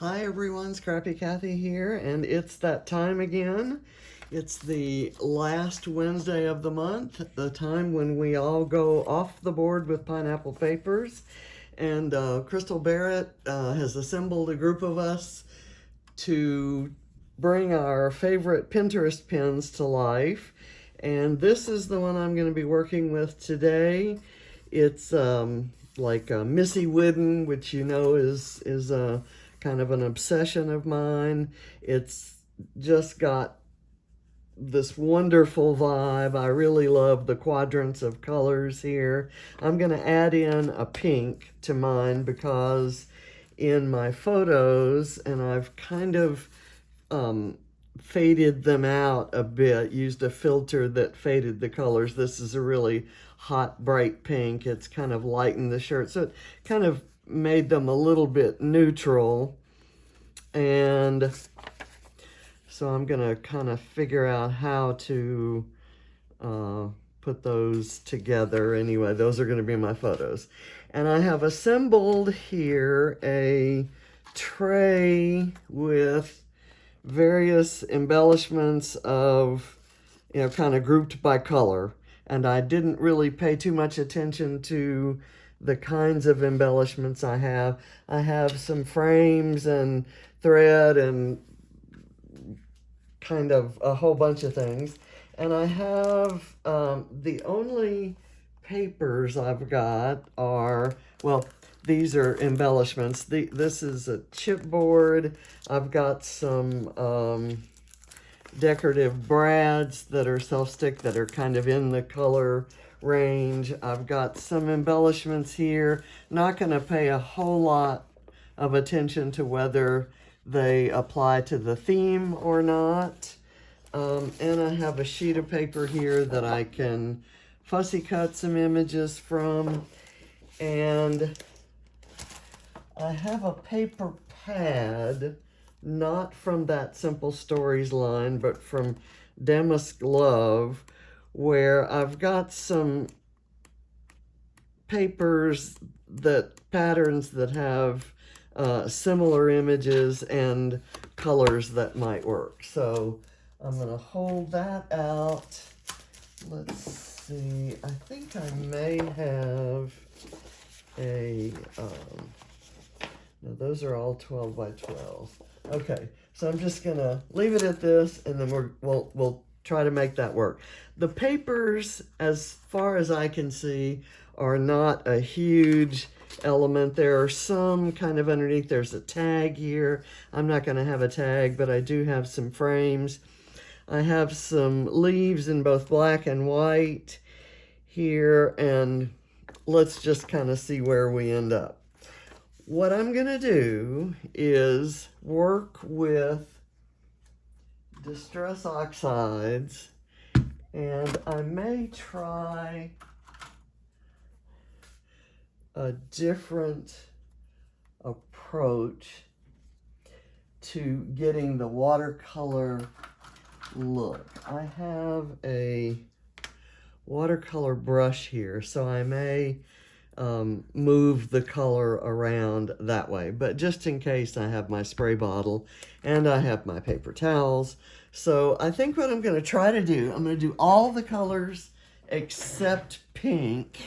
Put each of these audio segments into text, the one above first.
Hi everyone, Scrappy Kathy here, and it's that time again. It's the last Wednesday of the month, the time when we all go off the board with pineapple papers. And Crystal Barrett has assembled a group of us to bring our favorite Pinterest pins to life. And this is the one I'm going to be working with today. It's like a Missy Whidden, which you know is a kind of an obsession of mine. It's just got this wonderful vibe. I really love the quadrants of colors here. I'm going to add in a pink to mine because in my photos, and I've kind of faded them out a bit, used a filter that faded the colors. This is a really hot, bright pink. It's kind of lightened the shirt, so it kind of made them a little bit neutral. And so I'm going to kind of figure out how to put those together. Anyway, those are going to be my photos. And I have assembled here a tray with various embellishments of, kind of grouped by color. And I didn't really pay too much attention to the kinds of embellishments I have. I have some frames and thread and kind of a whole bunch of things. And I have the only papers I've got are, well, these are embellishments. This is a chipboard. I've got some decorative brads that are self-stick that are kind of in the color range. I've got some embellishments here. Not going to pay a whole lot of attention to whether they apply to the theme or not. And I have a sheet of paper here that I can fussy cut some images from. And I have a paper pad, not from that Simple Stories line, but from Damask Love, where I've got some patterns that have similar images and colors that might work. So I'm going to hold that out. Let's see. I think I may have a, no, those are all 12 by 12. Okay, so I'm just going to leave it at this, and then we'll try to make that work. The papers, as far as I can see, are not a huge element. There are some kind of underneath. There's a tag here. I'm not going to have a tag, but I do have some frames. I have some leaves in both black and white here, and let's just kind of see where we end up. What I'm going to do is work with Distress Oxides, and I may try a different approach to getting the watercolor look. I have a watercolor brush here, so I may move the color around that way. But just in case, I have my spray bottle and I have my paper towels. So I think what I'm going to try to do, I'm going to do all the colors except pink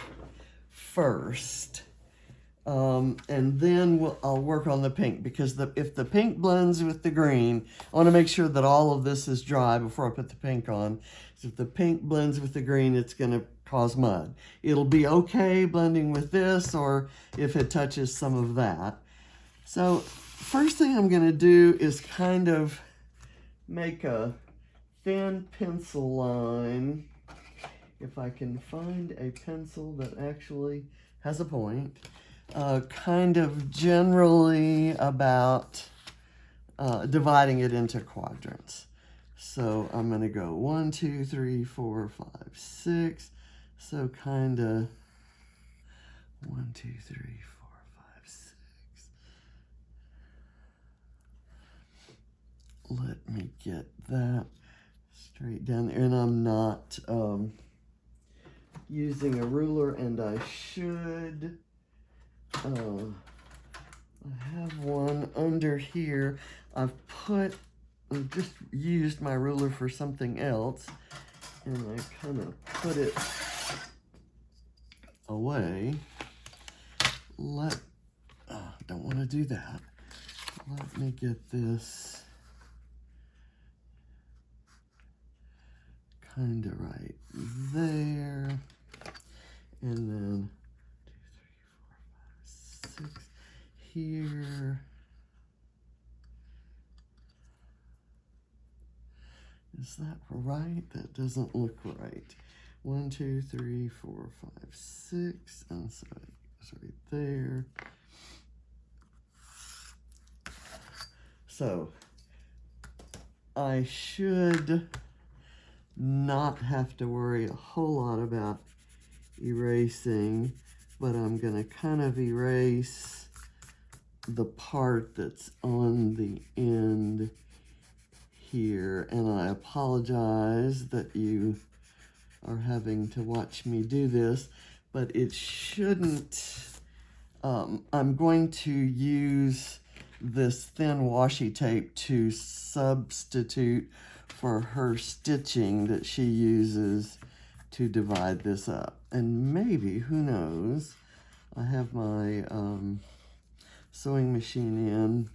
first. And then I'll work on the pink, because if the pink blends with the green, I want to make sure that all of this is dry before I put the pink on. So if the pink blends with the green, it's going to cause mud. It'll be okay blending with this, or if it touches some of that. So first thing I'm going to do is kind of make a thin pencil line. If I can find a pencil that actually has a point. Kind of generally about dividing it into quadrants. So I'm going to go 1, 2, 3, 4, 5, 6. So kind of 1, 2, 3, 4, 5, 6. Let me get that straight down there. And I'm not using a ruler, and I should I have one under here. I've just used my ruler for something else, and I kind of put it away. Don't want to do that. Let me get this kind of right there, and then 2, 3, 4, 5, 6 here. Is that right? That doesn't look right. 1, 2, 3, 4, 5, 6, and so it's right there. So I should not have to worry a whole lot about erasing, but I'm going to kind of erase the part that's on the end here, and I apologize that you are having to watch me do this, but it shouldn't. I'm going to use this thin washi tape to substitute for her stitching that she uses to divide this up. And maybe, who knows, I have my sewing machine in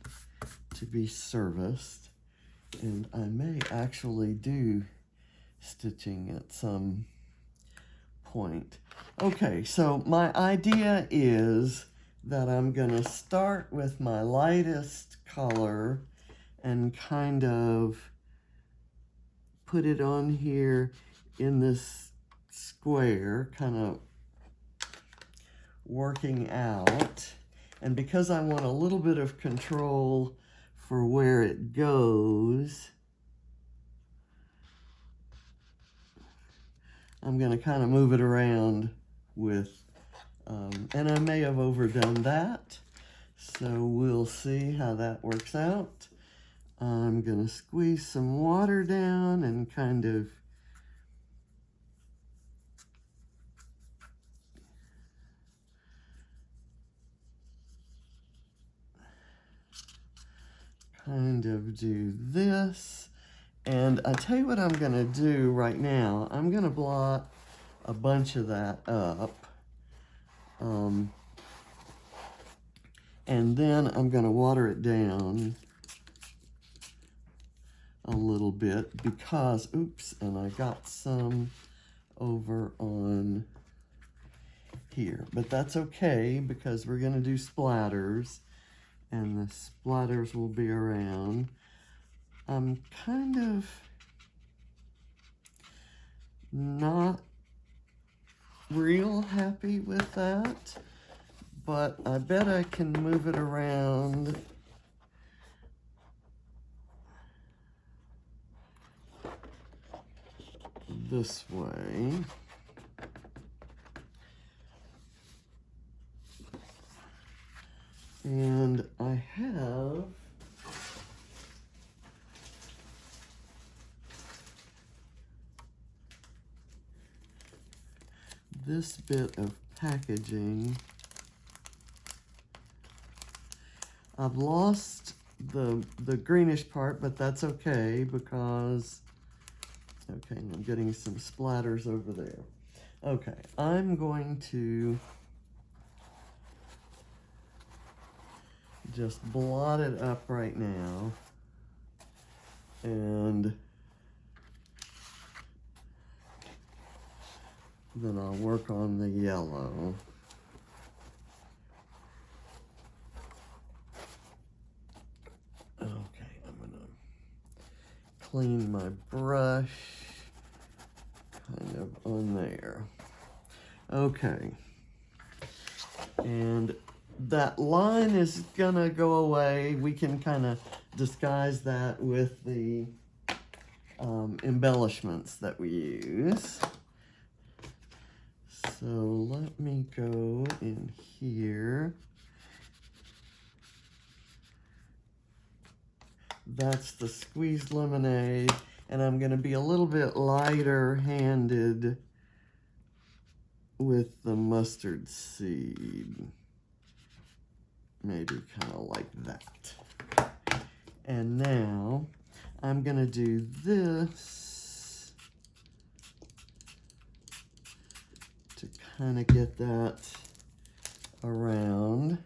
to be serviced, and I may actually do stitching at some point. Okay, so my idea is that I'm gonna start with my lightest color and kind of put it on here in this square, kind of working out. And because I want a little bit of control for where it goes, I'm going to kind of move it around with, and I may have overdone that, so we'll see how that works out. I'm going to squeeze some water down and kind of do this. And I tell you what I'm going to do right now. I'm going to blot a bunch of that up. And then I'm going to water it down a little bit because, oops, and I got some over on here. But that's okay because we're going to do splatters, and the splatters will be around. I'm kind of not real happy with that, but I bet I can move it around this way. And I have this bit of packaging. I've lost the greenish part, but that's okay because, okay, I'm getting some splatters over there. Okay, I'm going to just blot it up right now, and then I'll work on the yellow. Okay, I'm gonna clean my brush kind of on there. Okay, and that line is gonna go away. We can kind of disguise that with the embellishments that we use. So let me go in here. That's the squeezed lemonade, and I'm going to be a little bit lighter handed with the mustard seed. maybe kind of like that. And now I'm going to do this to kind of get that around.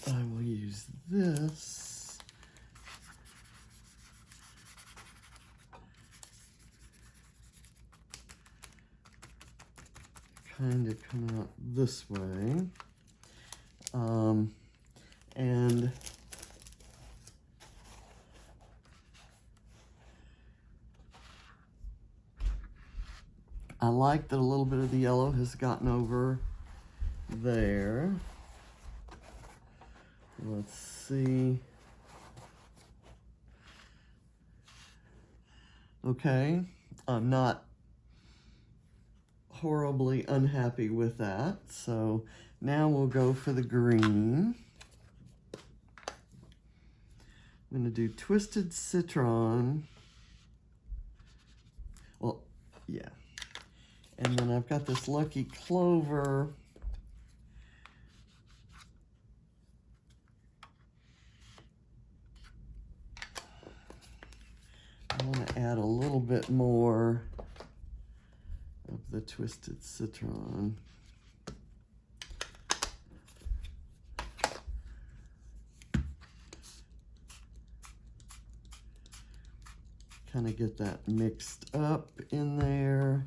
I will use this kind of come out this way. And I like that a little bit of the yellow has gotten over there. Let's see. Okay, I'm not horribly unhappy with that. So now we'll go for the green. I'm going to do Twisted Citron. Well, yeah. And then I've got this Lucky Clover. I want to add a little bit more of the Twisted Citron. Kind of get that mixed up in there.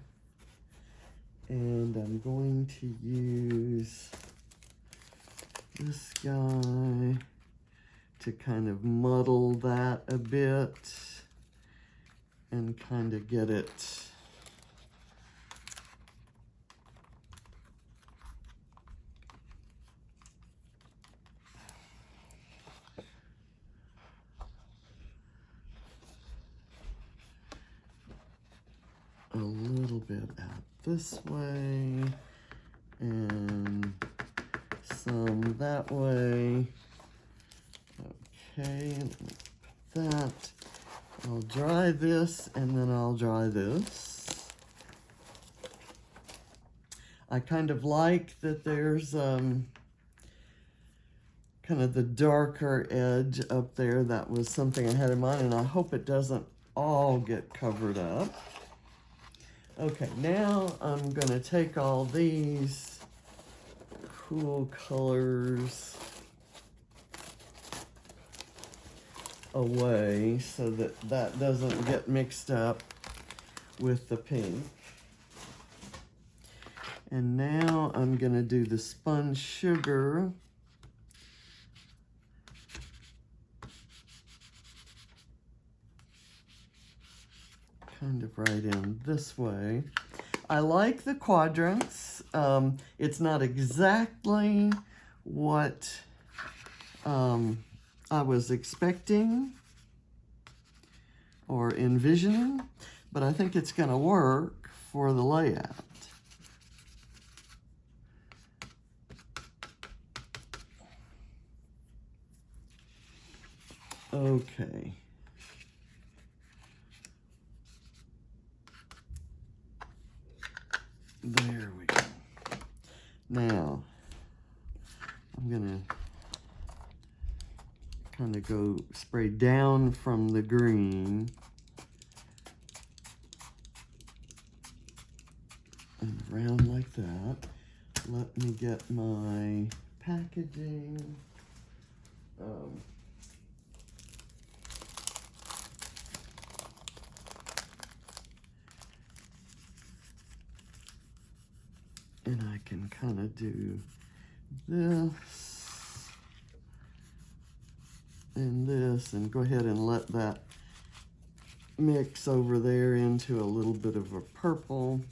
And I'm going to use this guy to kind of muddle that a bit and kind of get it a little bit out this way and some that way. Okay, put that. I'll dry this and then I'll dry this. I kind of like that there's kind of the darker edge up there. That was something I had in mind, and I hope it doesn't all get covered up. Okay, now I'm gonna take all these cool colors away so that that doesn't get mixed up with the pink. And now I'm gonna do the spun sugar. Kind of right in this way. I like the quadrants. It's not exactly what I was expecting or envisioning, but I think it's going to work for the layout. Okay. There we go. Now, I'm gonna kind of go spray down from the green and around like that. Let me get my packaging. And I can kind of do this and this and go ahead and let that mix over there into a little bit of a purple.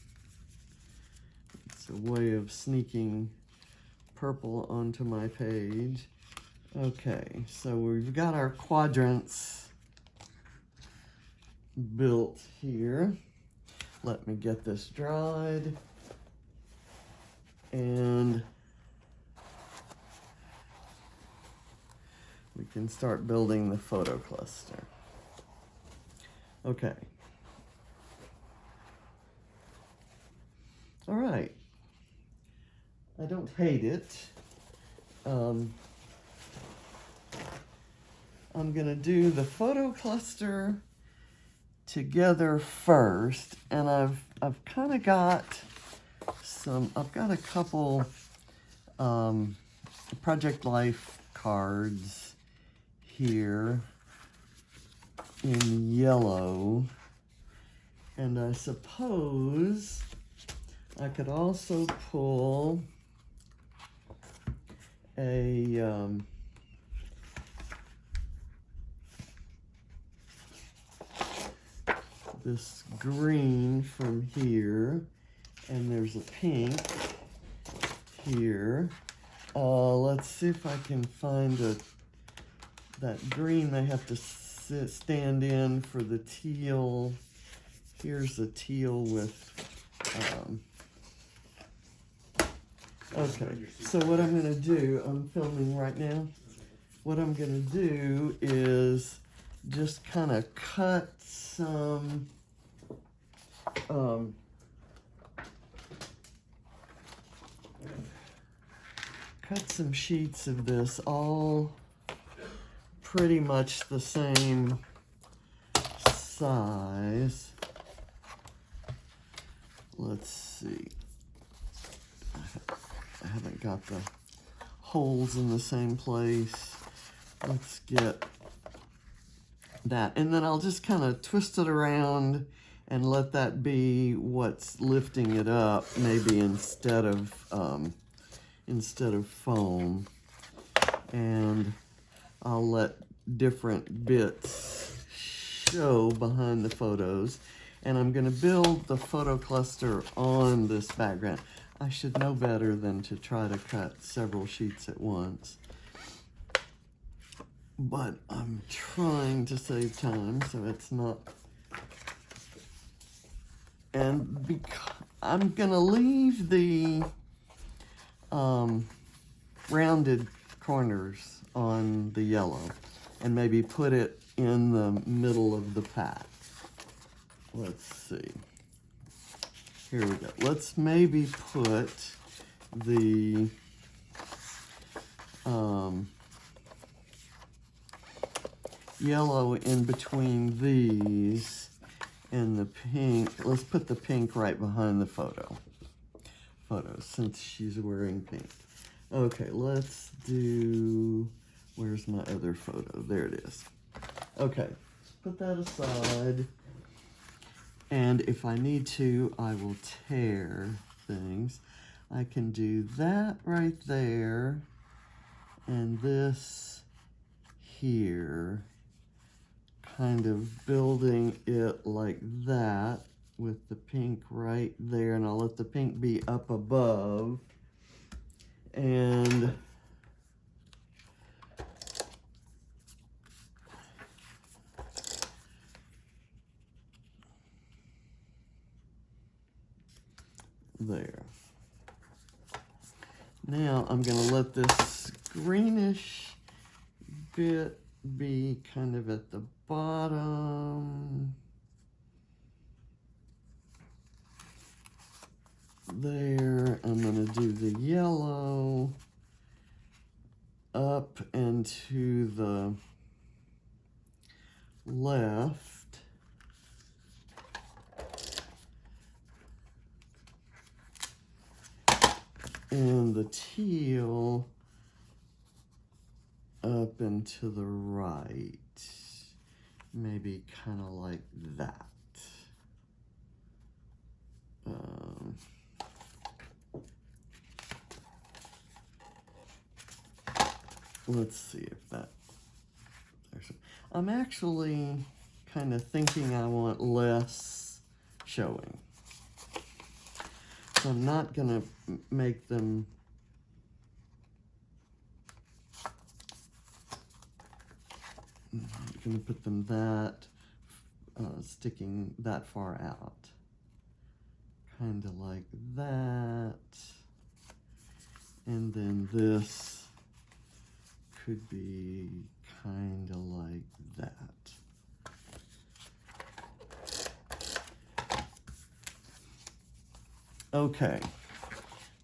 It's a way of sneaking purple onto my page. Okay, so we've got our quadrants built here. Let me get this dried. And we can start building the photo cluster. Okay. I don't hate it. I'm gonna do the photo cluster together first, and I've kind of got I've got a couple Project Life cards here in yellow, and I suppose I could also pull a this green from here, and there's a pink here. Let's see if I can find that green they have to stand in for the teal. Here's the teal with, okay, so what I'm gonna do, I'm filming right now. What I'm gonna do is just kind of cut some, sheets of this, all pretty much the same size. Let's see. I haven't got the holes in the same place. Let's get that. And then I'll just kind of twist it around and let that be what's lifting it up, maybe instead of foam. And I'll let different bits show behind the photos. And I'm going to build the photo cluster on this background. I should know better than to try to cut several sheets at once. But I'm trying to save time, so it's not. And I'm going to leave the rounded corners on the yellow and maybe put it in the middle of the pack. Let's see. Here we go. Let's maybe put the yellow in between these and the pink. Let's put the pink right behind the photo since she's wearing pink. Okay, let's do, where's my other photo? There it is. Okay, let's put that aside. And if I need to, I will tear things. I can do that right there and this here, kind of building it like that with the pink right there, and I'll let the pink be up above. And there. Now I'm going to let this greenish bit be kind of at the bottom. There. I'm going to do the yellow up and to the left. And the teal up and to the right. Maybe kind of like that. Let's see if that, I'm actually kind of thinking I want less showing. So I'm not gonna make them I'm not gonna put them that sticking that far out. Kind of like that. And then this could be kind of like that. Okay,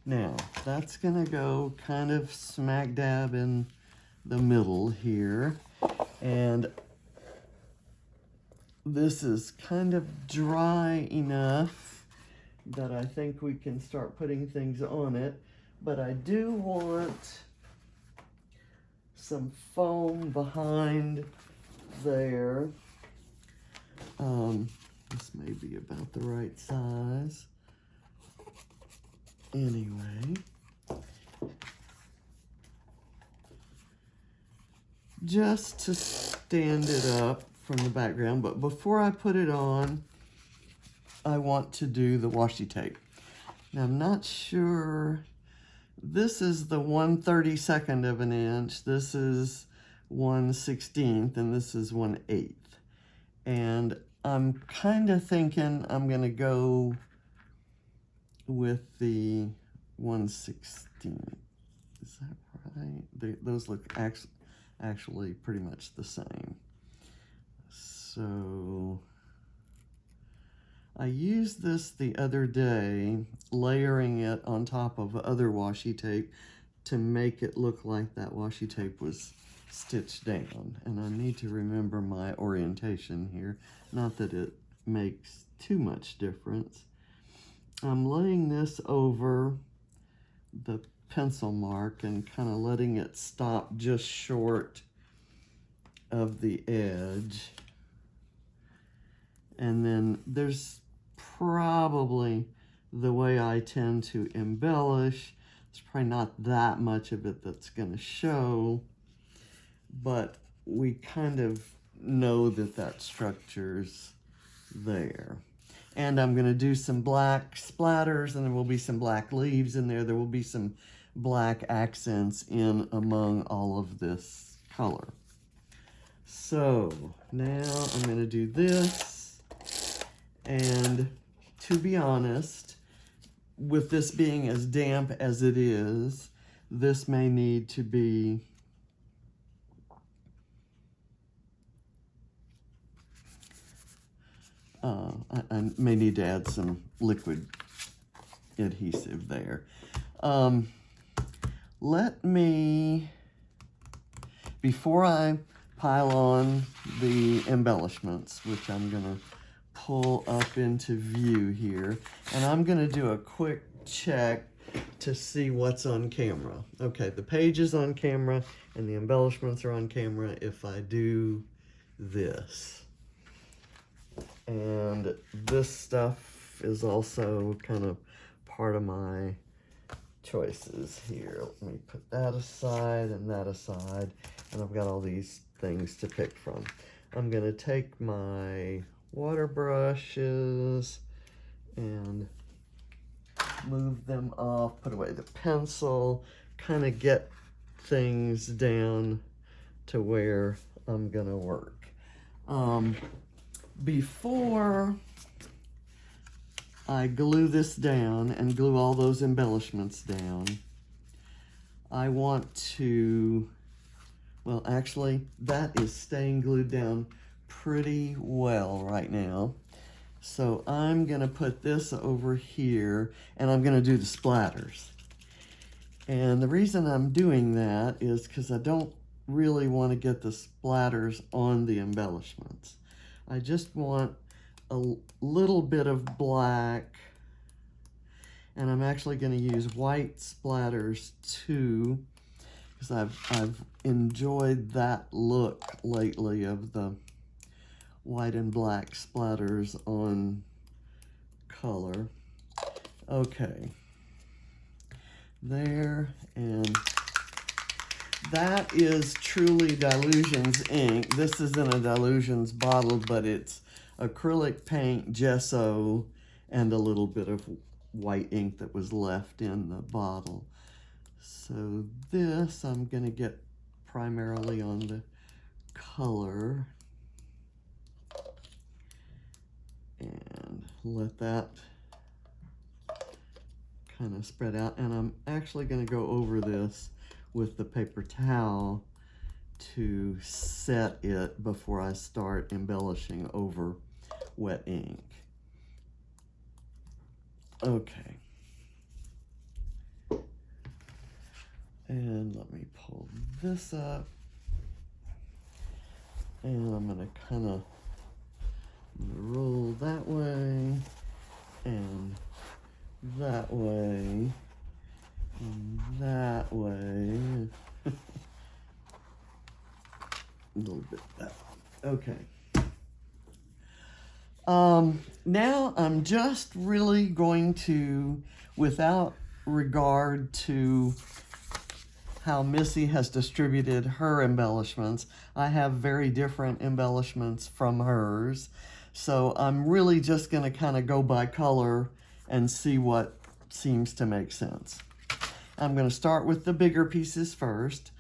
Now, that's gonna go kind of smack dab in the middle here. And this is kind of dry enough that I think we can start putting things on it. But I do want some foam behind there. This may be about the right size. Anyway, just to stand it up from the background, but before I put it on, I want to do the washi tape. Now, I'm not sure, this is the 1/32 of an inch, this is 1/16, and this is 1/8. And I'm kind of thinking I'm gonna go with the 1/16. Is that right? Those look actually pretty much the same. So I used this the other day, layering it on top of other washi tape to make it look like that washi tape was stitched down. And I need to remember my orientation here. Not that it makes too much difference. I'm laying this over the pencil mark and kind of letting it stop just short of the edge. And then there's probably the way I tend to embellish. There's probably not that much of it that's going to show, but we kind of know that that structure's there. And I'm going to do some black splatters, and there will be some black leaves in there. There will be some black accents in among all of this color. So now I'm going to do this. And to be honest, with this being as damp as it is, this may need to be I may need to add some liquid adhesive there. Let me, before I pile on the embellishments, which I'm going to pull up into view here, and I'm going to do a quick check to see what's on camera. Okay, the page is on camera and the embellishments are on camera if I do this. And this stuff is also kind of part of my choices here. Let me put that aside and that aside, and I've got all these things to pick from. I'm going to take my water brushes and move them off, put away the pencil, kind of get things down to where I'm going to work. Before I glue this down and glue all those embellishments down, I want to, well, actually, that is staying glued down pretty well right now. So I'm going to put this over here, and I'm going to do the splatters. And the reason I'm doing that is because I don't really want to get the splatters on the embellishments. I just want a little bit of black, and I'm actually going to use white splatters too, because I've enjoyed that look lately of the white and black splatters on color. Okay, there, and that is truly Dylusions ink. This isn't a Dylusions bottle, but it's acrylic paint, gesso, and a little bit of white ink that was left in the bottle. So this I'm going to get primarily on the color and let that kind of spread out. And I'm actually going to go over this with the paper towel to set it before I start embellishing over wet ink. Okay. let me pull this up. And I'm going to kind of roll that way and that way and that way. A little bit that way. Okay. Now I'm just really going to, without regard to how Missy has distributed her embellishments, I have very different embellishments from hers. So I'm really just going to kind of go by color and see what seems to make sense. I'm going to start with the bigger pieces first.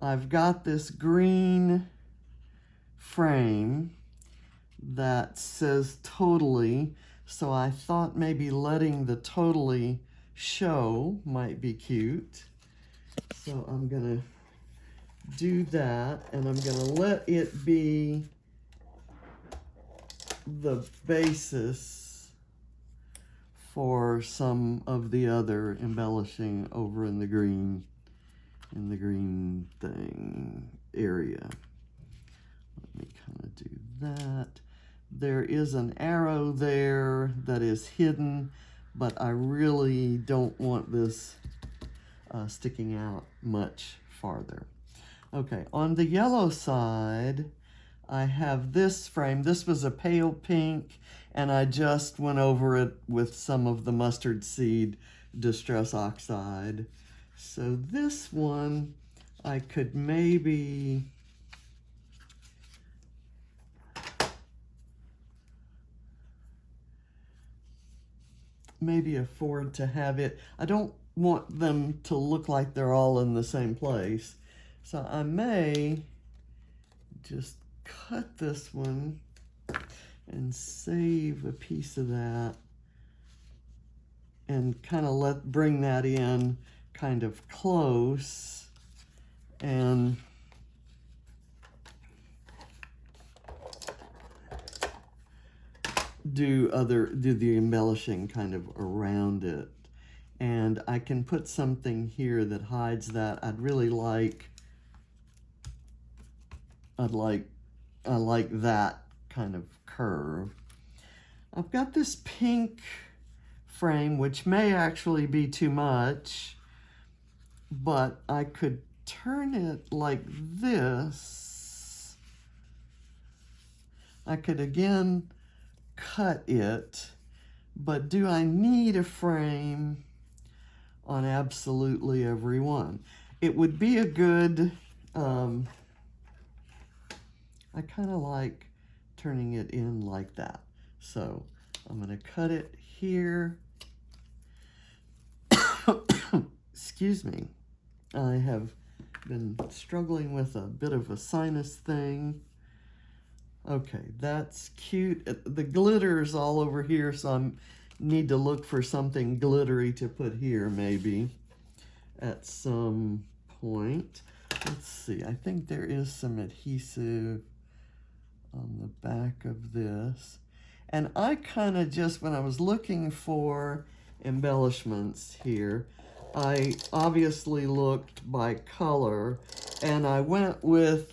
I've got this green frame that says totally, so I thought maybe letting the totally show might be cute. So I'm gonna do that, and I'm gonna let it be the basis for some of the other embellishing over in the green thing area. Let me kind of do that. There is an arrow there that is hidden, but I really don't want this sticking out much farther. Okay, on the yellow side, I have this frame. This was a pale pink, and I just went over it with some of the mustard seed distress oxide. So this one, I could maybe afford to have it. I don't want them to look like they're all in the same place. So I may just cut this one and save a piece of that and kind of bring that in kind of close and do the embellishing kind of around it. And I can put something here that hides that. I like that kind of curve. I've got this pink frame, which may actually be too much, but I could turn it like this. I could again cut it, but do I need a frame on absolutely every one? It would be a good, I kind of like turning it in like that. So I'm going to cut it here. Excuse me. I have been struggling with a bit of a sinus thing. Okay, that's cute. The glitter's all over here, so I need to look for something glittery to put here maybe at some point. Let's see, I think there is some adhesive on the back of this. And I kind of just, when I was looking for embellishments here, I obviously looked by color, and I went with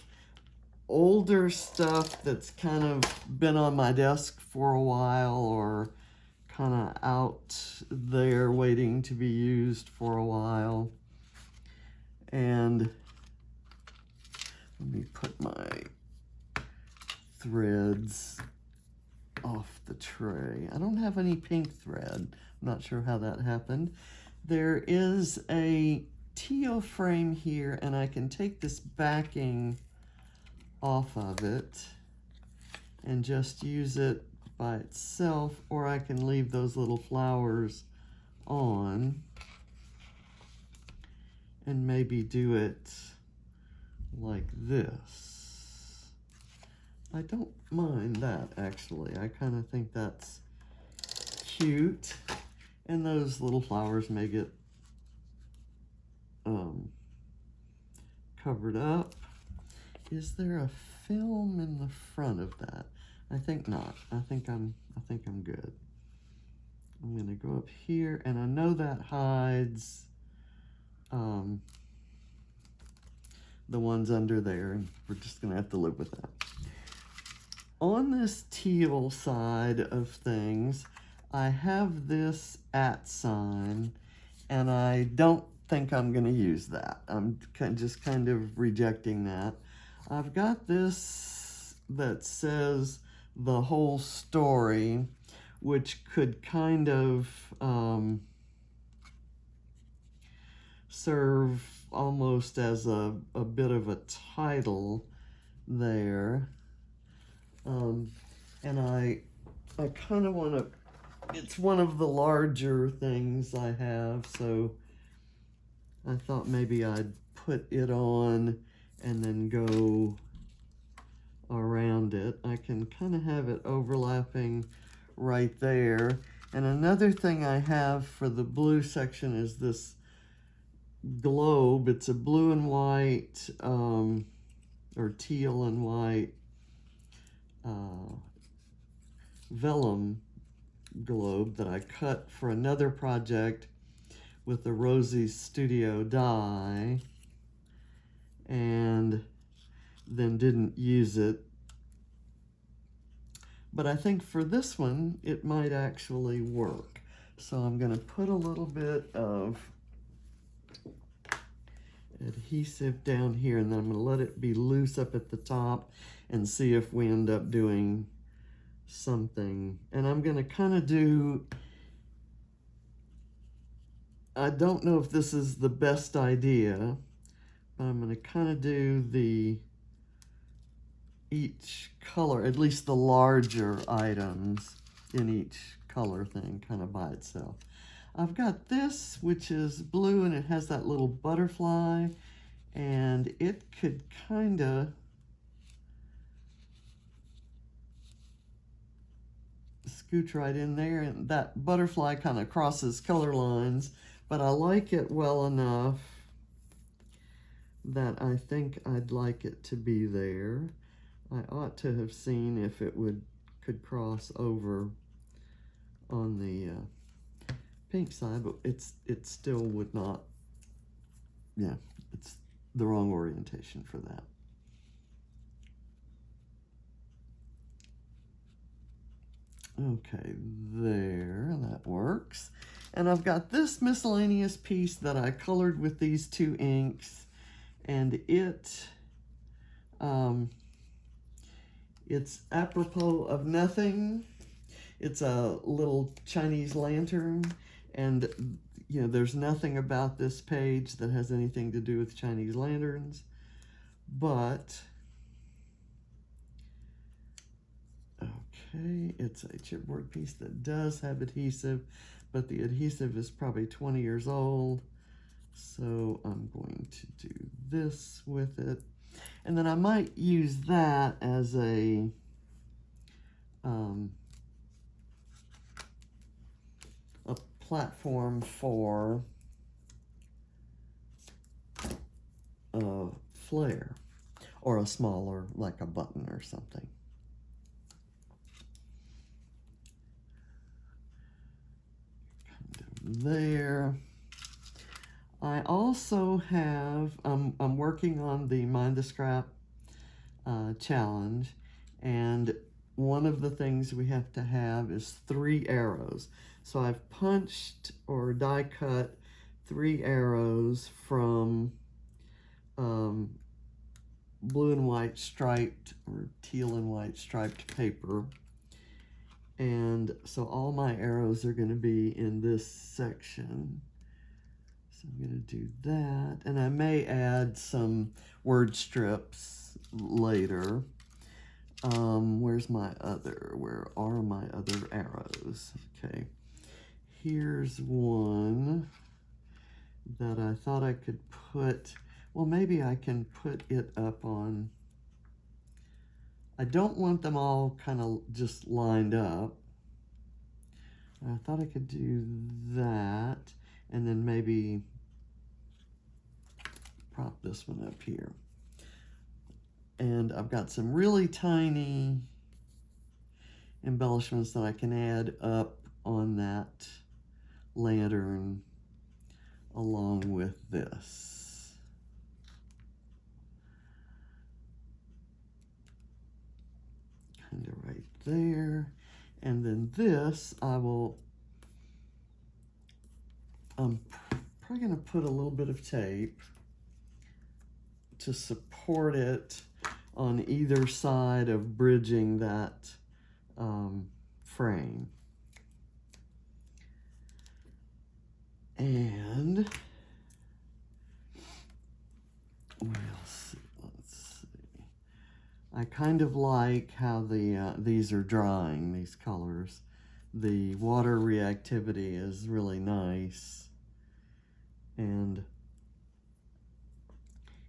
older stuff that's kind of been on my desk for a while or kind of out there waiting to be used for a while. And let me put my threads off the tray. I don't have any pink thread. I'm not sure how that happened. There is a teal frame here, and I can take this backing off of it and just use it by itself, or I can leave those little flowers on and maybe do it like this. I don't mind that, actually. I kind of think that's cute, and those little flowers may get covered up. Is there a film in the front of that? I think not. I think I'm good. I'm gonna go up here, and I know that hides the ones under there, and we're just gonna have to live with that. On this teal side of things, I have this @ sign, and I don't think I'm gonna use that. I'm just kind of rejecting that. I've got this that says the whole story, which could kind of serve almost as a bit of a title there. And I kind of want to, it's one of the larger things I have, so I thought maybe I'd put it on and then go around it. I can kind of have it overlapping right there. And another thing I have for the blue section is this globe. It's a blue and white, or teal and white vellum globe that I cut for another project with the Rosie's Studio die, and then didn't use it. But I think for this one, it might actually work. So I'm gonna put a little bit of adhesive down here, and then I'm gonna let it be loose up at the top and see if we end up doing something. And I'm gonna kind of do, I don't know if this is the best idea, but I'm gonna kind of do each color, at least the larger items in each color thing, kind of by itself. I've got this, which is blue, and it has that little butterfly, and it could kind of scooch right in there, and that butterfly kind of crosses color lines, but I like it well enough that I think I'd like it to be there. I ought to have seen if it could cross over on the pink side, but it still would not. Yeah, it's the wrong orientation for that. Okay, there, that works. And I've got this miscellaneous piece that I colored with these two inks, and it's apropos of nothing. It's a little Chinese lantern, and you know, there's nothing about this page that has anything to do with Chinese lanterns, but okay, it's a chipboard piece that does have adhesive, but the adhesive is probably 20 years old, so I'm going to do this with it. And then I might use that as a platform for a flare, or a smaller, like a button or something. Kind of there. I also have, I'm working on the Mind the Scrap challenge, and one of the things we have to have is 3 arrows. So I've punched or die cut 3 arrows from blue and white striped, or teal and white striped paper. And so all my arrows are going to be in this section. So I'm going to do that, and I may add some word strips later. Where are my other arrows? Okay, here's one that I thought I could put, well, maybe I can put it up on, I don't want them all kind of just lined up. I thought I could do that, and then maybe prop this one up here. And I've got some really tiny embellishments that I can add up on that lantern along with this. there. And then this, I'm probably gonna put a little bit of tape to support it on either side of bridging that frame. And let's see. I kind of like how these are drying, these colors. The water reactivity is really nice. And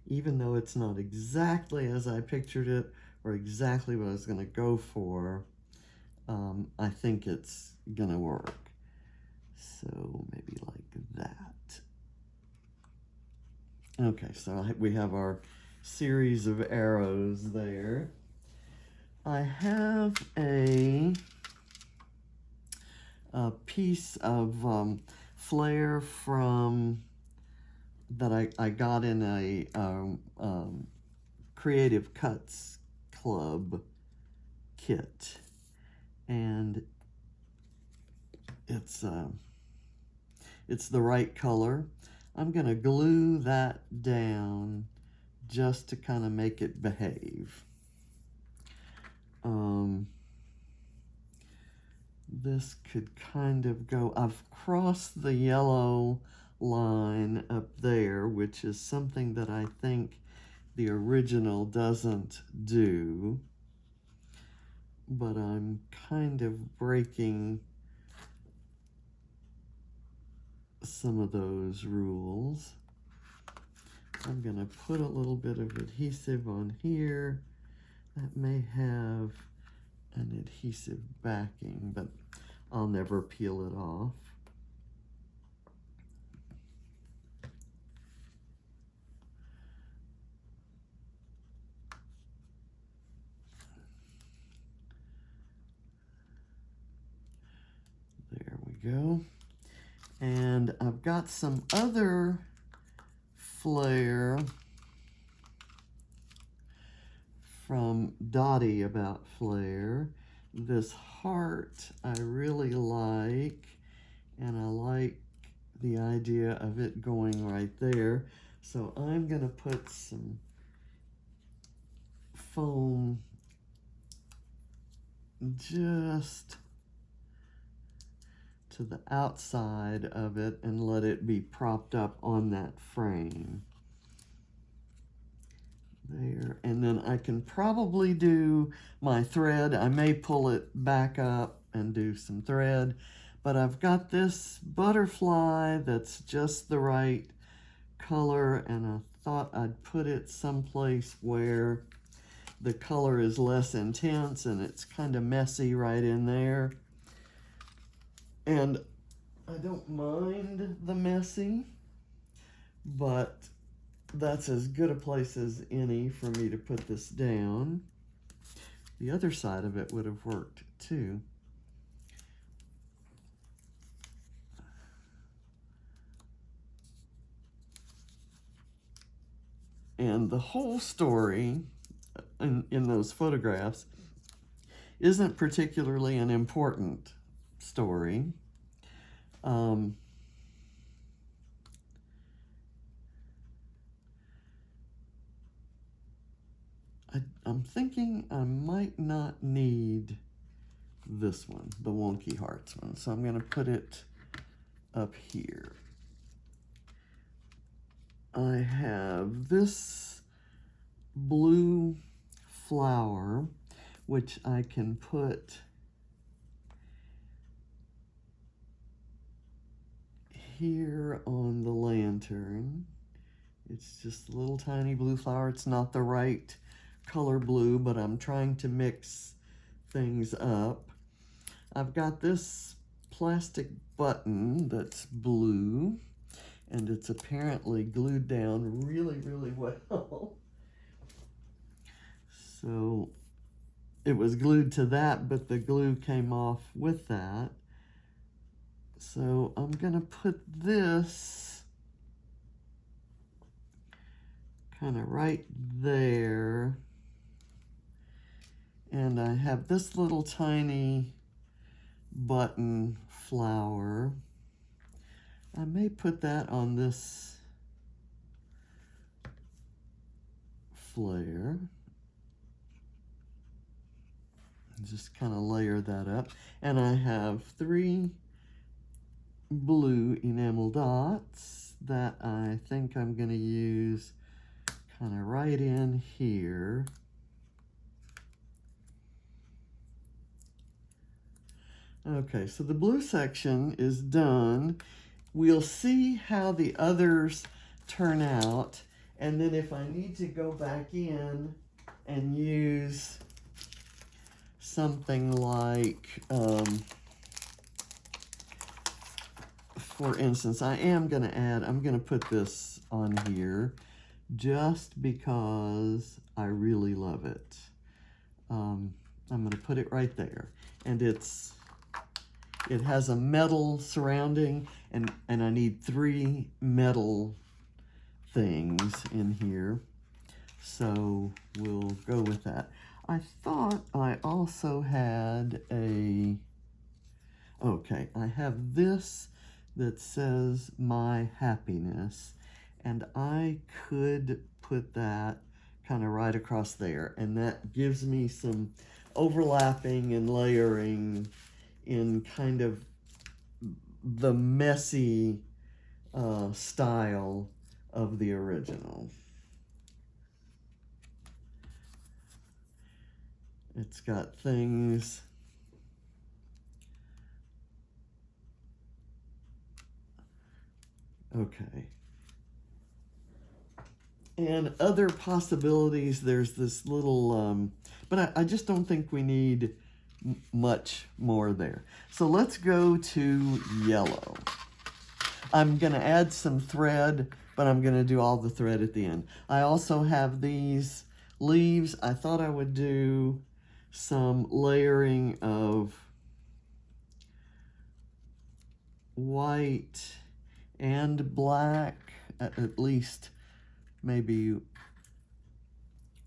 even though it's not exactly as I pictured it or exactly what I was going to go for, I think it's going to work. So maybe like that. Okay, so we have our series of arrows there. I have a piece of flare from that I got in a Creative Cuts Club kit, and it's the right color. I'm gonna glue that down just to kind of make it behave. This could kind of go, I've crossed the yellow line up there, which is something that I think the original doesn't do, but I'm kind of breaking some of those rules. I'm going to put a little bit of adhesive on here. That may have an adhesive backing, but I'll never peel it off. There we go. And I've got some other flare from Dottie about flare. This heart I really like, and I like the idea of it going right there. So I'm gonna put some foam just to the outside of it and let it be propped up on that frame. There, and then I can probably do my thread. I may pull it back up and do some thread, but I've got this butterfly that's just the right color, and I thought I'd put it someplace where the color is less intense and it's kind of messy right in there. And I don't mind the messy, but that's as good a place as any for me to put this down. The other side of it would have worked too. And the whole story in those photographs isn't particularly an important story. I'm thinking I might not need this one, the wonky hearts one. So I'm going to put it up here. I have this blue flower, which I can put here on the lantern. It's just a little tiny blue flower. It's not the right color blue, but I'm trying to mix things up. I've got this plastic button that's blue, and it's apparently glued down really, really well. So it was glued to that, but the glue came off with that. So I'm gonna put this kind of right there. And I have this little tiny button flower. I may put that on this flare. Just kind of layer that up. And I have 3 blue enamel dots that I think I'm going to use kind of right in here. Okay, so the blue section is done. We'll see how the others turn out, and then if I need to go back in and use something like, for instance, I'm going to put this on here just because I really love it. I'm going to put it right there, and it has a metal surrounding, and I need 3 metal things in here, so we'll go with that. I thought I also had okay, I have this that says my happiness, and I could put that kind of right across there, and that gives me some overlapping and layering in kind of the messy style of the original. It's got things. Okay. And other possibilities, there's this little, but I just don't think we need much more there. So let's go to yellow. I'm going to add some thread, but I'm going to do all the thread at the end. I also have these leaves. I thought I would do some layering of white and black, at least maybe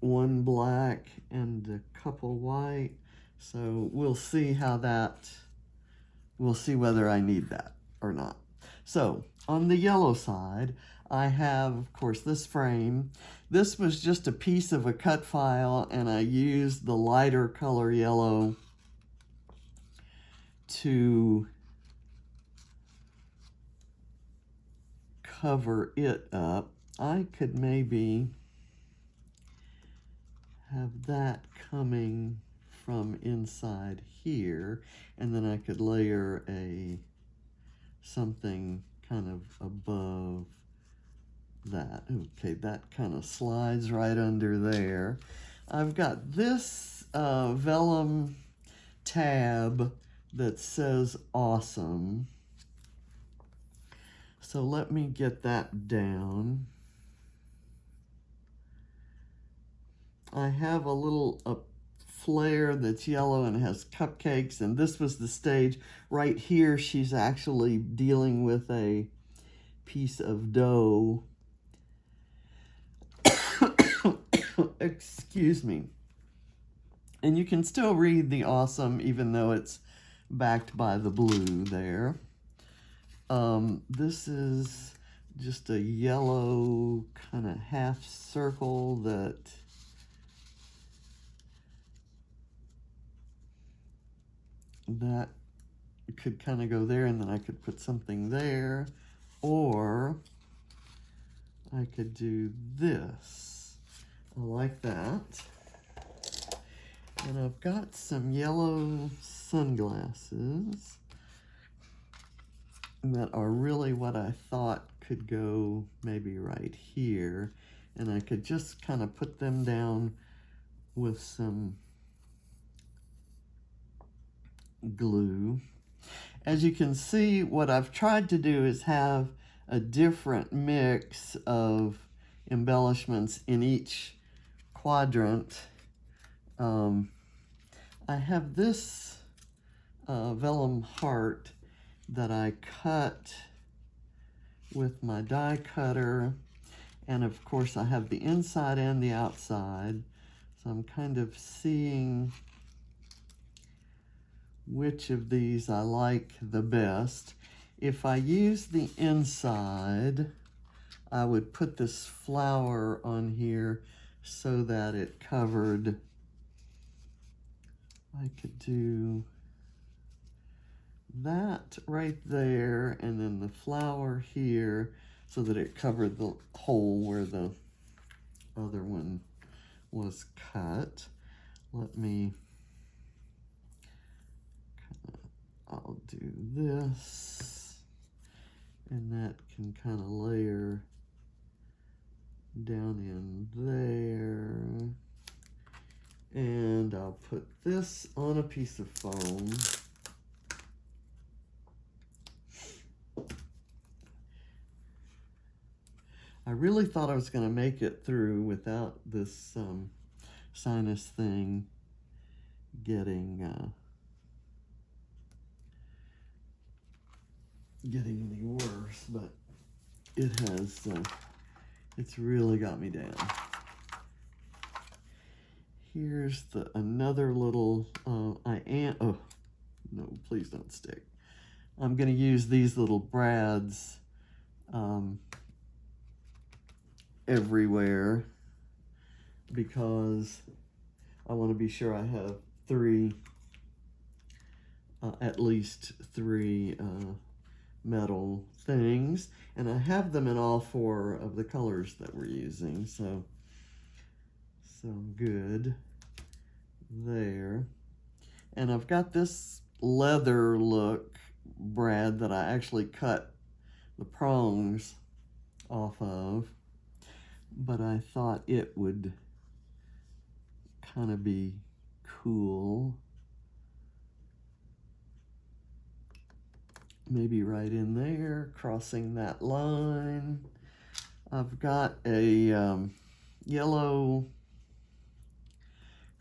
1 black and a couple white. So we'll see we'll see whether I need that or not. So on the yellow side, I have, of course, this frame. This was just a piece of a cut file, and I used the lighter color yellow to cover it up. I could maybe have that coming from inside here, and then I could layer something kind of above that. Okay, that kind of slides right under there. I've got this vellum tab that says awesome. So let me get that down. I have a little flare that's yellow and has cupcakes, and this was the stage. Right here, she's actually dealing with a piece of dough. Excuse me. And you can still read the awesome even though it's backed by the blue there. This is just a yellow kind of half circle that could kind of go there, and then I could put something there, or I could do this. I like that. And I've got some yellow sunglasses that are really what I thought could go maybe right here, and I could just kind of put them down with some glue. As you can see, what I've tried to do is have a different mix of embellishments in each quadrant. I have this vellum heart that I cut with my die cutter, and of course I have the inside and the outside. So I'm kind of seeing which of these I like the best. If I use the inside, I would put this flower on here so that it covered. I could do that right there and then the flower here so that it covered the hole where the other one was cut. Let me, I'll do this, and that can kind of layer down in there. And I'll put this on a piece of foam. I really thought I was going to make it through without this sinus thing getting any worse, but it has. It's really got me down. Here's another little. Oh no! Please don't stick. I'm going to use these little brads everywhere because I want to be sure I have at least three metal things, and I have them in all 4 of the colors that we're using, so good there. And I've got this leather look brad that I actually cut the prongs off of, but I thought it would kind of be cool. Maybe right in there, crossing that line. I've got a yellow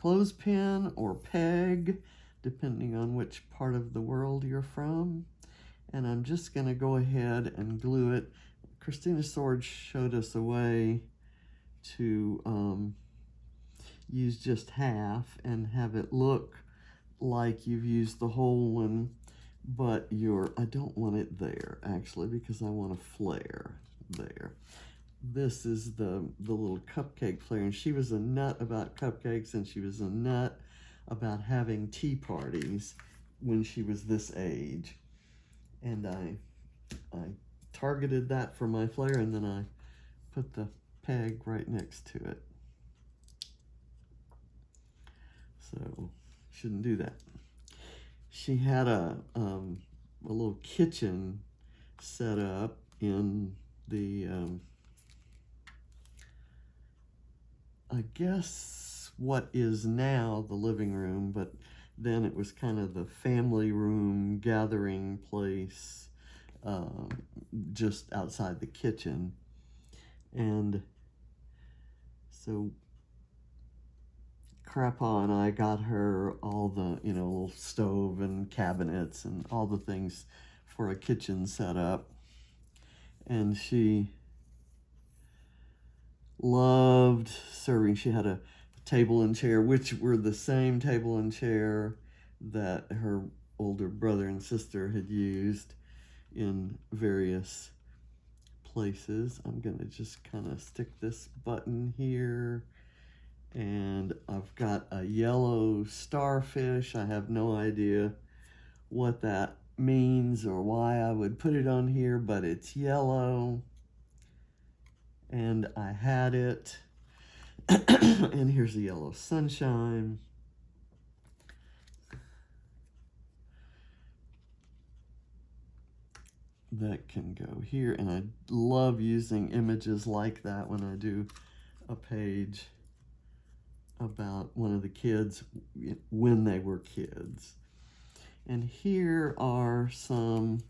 clothespin or peg, depending on which part of the world you're from. And I'm just gonna go ahead and glue it. Christina Sword showed us a way to use just half and have it look like you've used the whole one, but I don't want it there actually because I want a flare there. This is the little cupcake flare, and she was a nut about cupcakes, and she was a nut about having tea parties when she was this age. And I targeted that for my flare, and then I put the peg right next to it. So shouldn't do that. She had a little kitchen set up in the I guess what is now the living room, but then it was kind of the family room gathering place just outside the kitchen. And so Crapa and I got her all the, little stove and cabinets and all the things for a kitchen setup. And she loved serving. She had a table and chair, which were the same table and chair that her older brother and sister had used in various places. I'm going to just kind of stick this button here. And I've got a yellow starfish. I have no idea what that means or why I would put it on here, but it's yellow. And I had it. And here's the yellow sunshine. That can go here. And I love using images like that when I do a page about one of the kids when they were kids. And here are some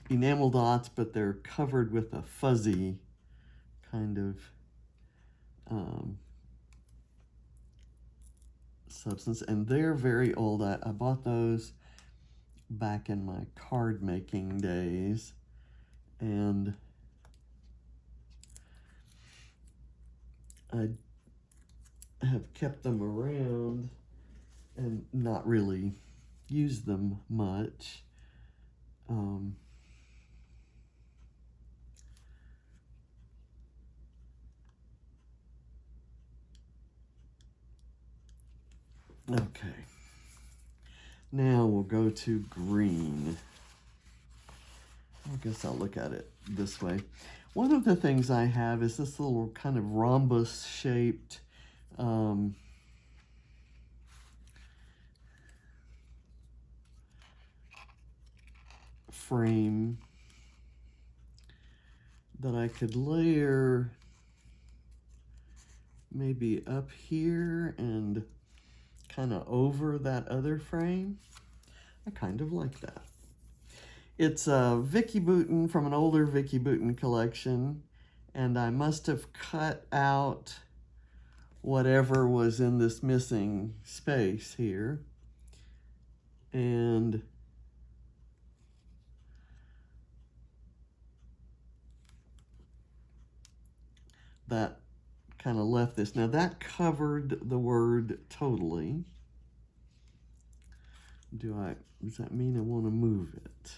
enamel dots, but they're covered with a fuzzy kind of substance, and they're very old. I bought those back in my card making days, and I have kept them around and not really used them much. Okay, now we'll go to green. I guess I'll look at it this way. One of the things I have is this little kind of rhombus shaped frame that I could layer maybe up here and kind of over that other frame. I kind of like that. It's a Vicky Bouton from an older Vicky Bouton collection, and I must have cut out whatever was in this missing space here. And that kind of left this. Now that covered the word totally. Does that mean I want to move it?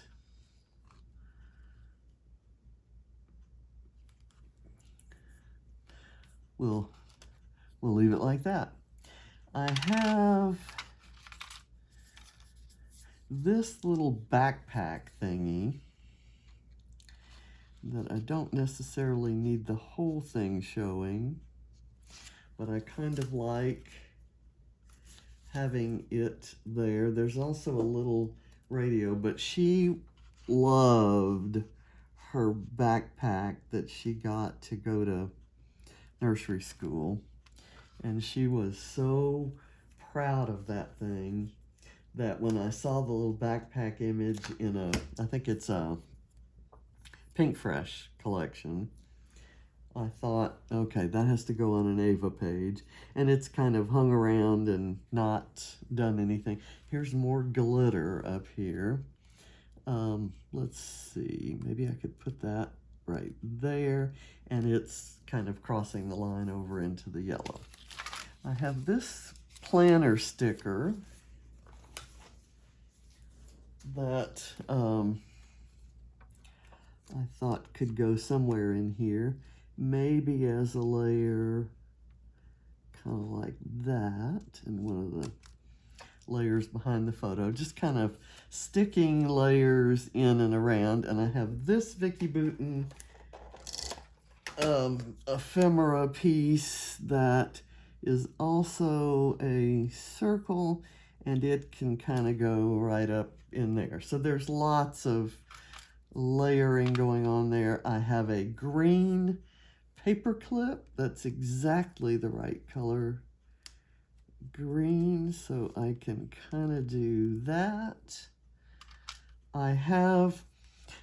We'll leave it like that. I have this little backpack thingy that I don't necessarily need the whole thing showing, but I kind of like having it there. There's also a little radio, but she loved her backpack that she got to go to nursery school, and she was so proud of that thing that when I saw the little backpack image in I think it's a Pink Fresh collection, I thought, okay, that has to go on an Ava page, and it's kind of hung around and not done anything. Here's more glitter up here. Let's see, maybe I could put that right there, and it's kind of crossing the line over into the yellow. I have this planner sticker that I thought could go somewhere in here, maybe as a layer kind of like that, and one of the layers behind the photo, just kind of sticking layers in and around. And I have this Vicky Bouton ephemera piece that is also a circle, and it can kind of go right up in there. So there's lots of layering going on there. I have a green paper clip that's exactly the right color green, so I can kind of do that.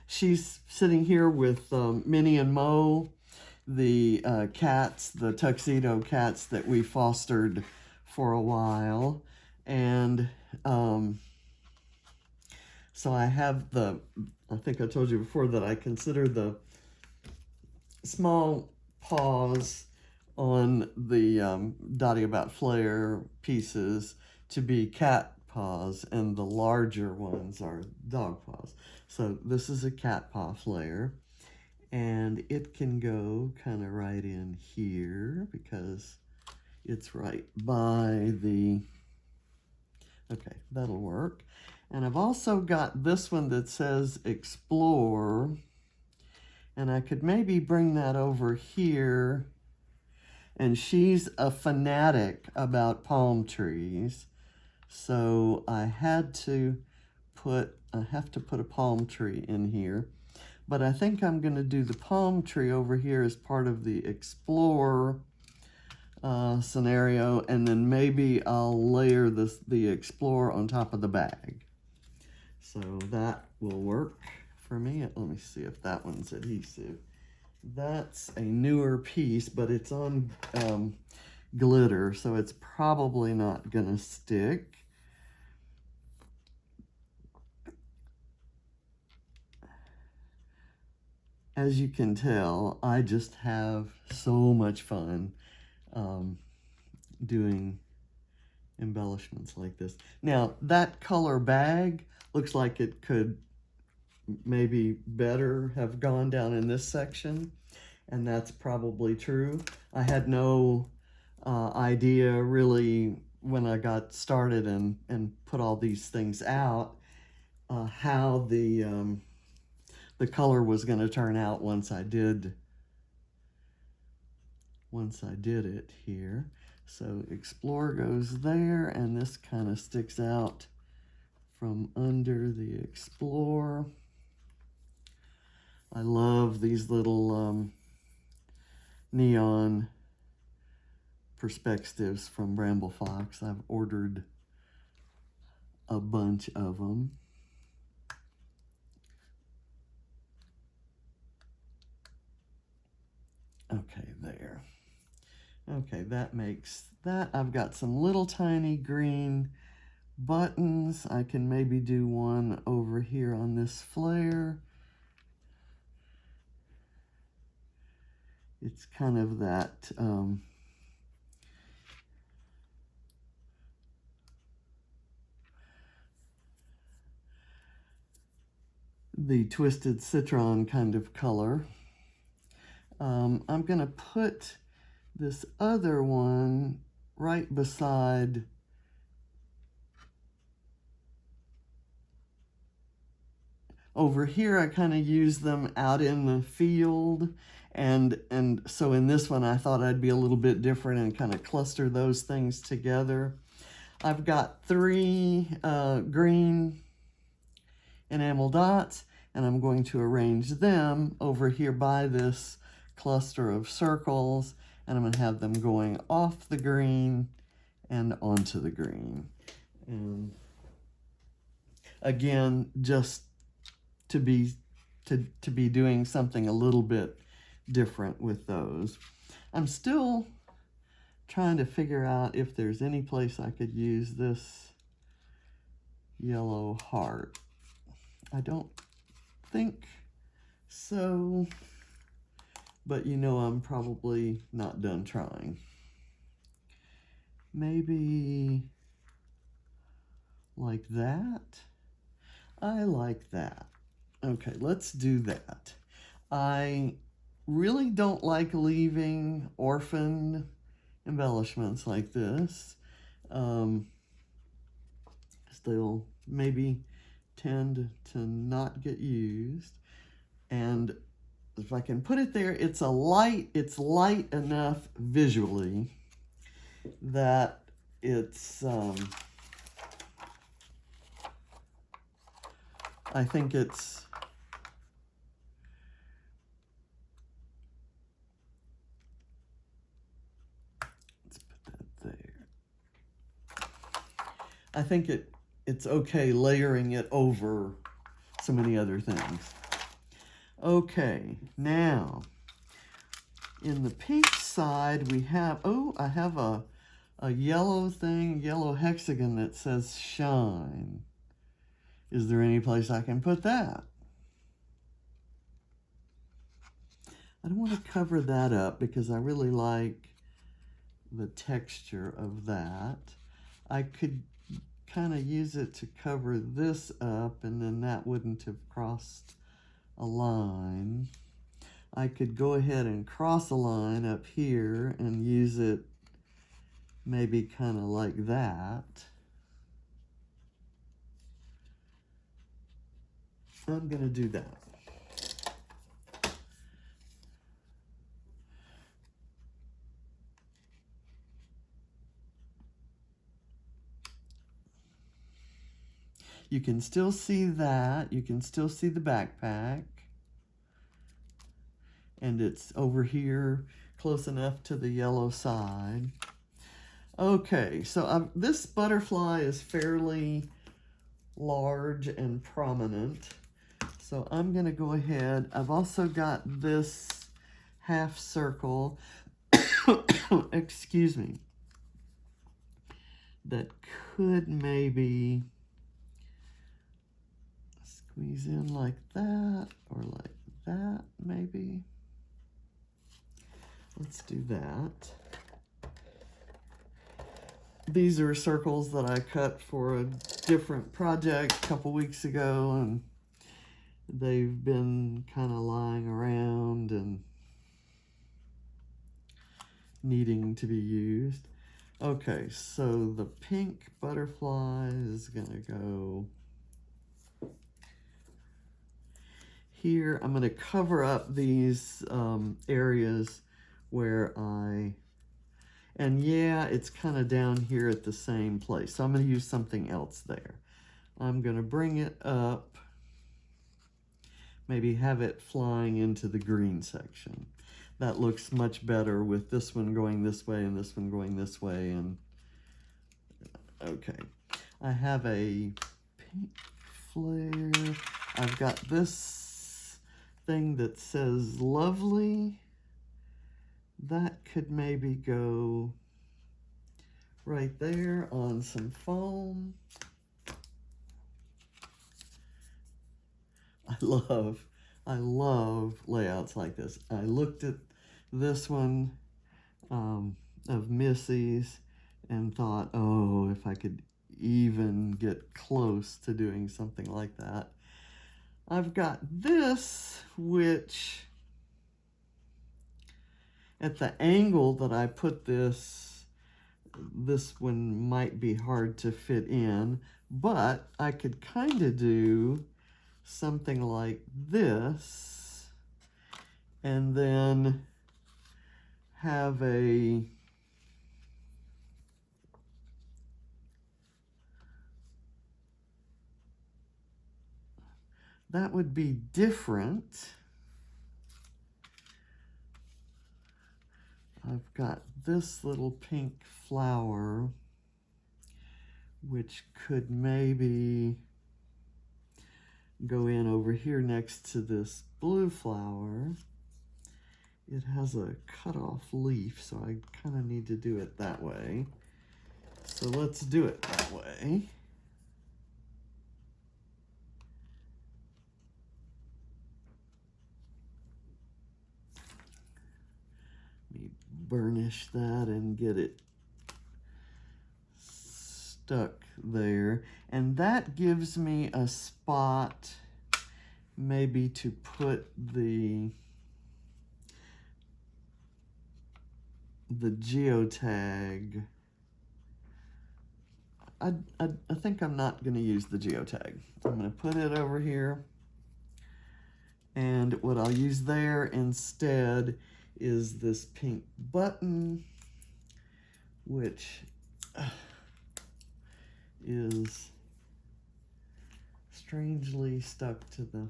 She's sitting here with Minnie and Mo, the cats, the tuxedo cats that we fostered for a while. And so I have I think I told you before that I consider the small paws on the Dottie About Flair pieces to be cat paws, and the larger ones are dog paws. So this is a cat paw flare, and it can go kind of right in here because it's right by the, okay, that'll work. And I've also got this one that says Explore, and I could maybe bring that over here. And she's a fanatic about palm trees, so I have to put a palm tree in here. But I think I'm going to do the palm tree over here as part of the Explore scenario, and then maybe I'll layer the Explore on top of the bag. So that will work for me. Let me see if that one's adhesive. That's a newer piece, but it's on glitter, so it's probably not gonna stick. As you can tell, I just have so much fun doing embellishments like this. Now, that color bag looks like it could maybe better have gone down in this section, and that's probably true. I had no idea really when I got started and put all these things out how the color was going to turn out once I did it here. So Explore goes there, and this kind of sticks out from under the Explore. I love these little neon perspectives from Bramble Fox. I've ordered a bunch of them. Okay, there. Okay, that makes that. I've got some little tiny green buttons. I can maybe do one over here on this flare. It's kind of that the Twisted Citron kind of color. I'm going to put this other one right beside over here. I kind of use them out in the field, and so in this one I thought I'd be a little bit different and kind of cluster those things together. I've got 3 green enamel dots, and I'm going to arrange them over here by this cluster of circles, and I'm going to have them going off the green and onto the green. And again, just to be doing something a little bit different with those. I'm still trying to figure out if there's any place I could use this yellow heart. I don't think so, but you know I'm probably not done trying. Maybe like that. I like that. Okay, let's do that. I really don't like leaving orphaned embellishments like this. They'll maybe tend to not get used. And if I can put it there, it's light enough visually that it's I think it's I think it's okay layering it over so many other things. Okay, now in the pink side we have, I have a yellow thing, yellow hexagon that says shine. Is there any place I can put that? I don't want to cover that up because I really like the texture of that. I could kind of use it to cover this up, and then that wouldn't have crossed a line. I could go ahead and cross a line up here and use it maybe kind of like that. I'm going to do that. You can still see that. You can still see the backpack. And it's over here close enough to the yellow side. Okay, so this butterfly is fairly large and prominent. So I'm going to go ahead. I've also got this half circle, excuse me, that could maybe squeeze in like that or like that maybe. Let's do that. These are circles that I cut for a different project a couple weeks ago, and they've been kind of lying around and needing to be used. Okay, so the pink butterfly is gonna go here. I'm gonna cover up these areas where and yeah, it's kind of down here at the same place. So I'm gonna use something else there. I'm gonna bring it up, maybe have it flying into the green section. That looks much better with this one going this way and this one going this way. And okay, I have a pink flare. I've got this thing that says lovely. That could maybe go right there on some foam. I love layouts like this. I looked at this one of Missy's and thought, oh, if I could even get close to doing something like that. I've got this, which at the angle that I put this one might be hard to fit in, but I could kind of do something like this and then have that would be different. I've got this little pink flower, which could maybe go in over here next to this blue flower. It has a cut off leaf, so I kind of need to do it that way. So let's do it that way. Let me burnish that and get it stuck there. And that gives me a spot maybe to put the geotag. I think I'm not going to use the geotag. I'm going to put it over here. And what I'll use there instead is this pink button, which is strangely stuck to the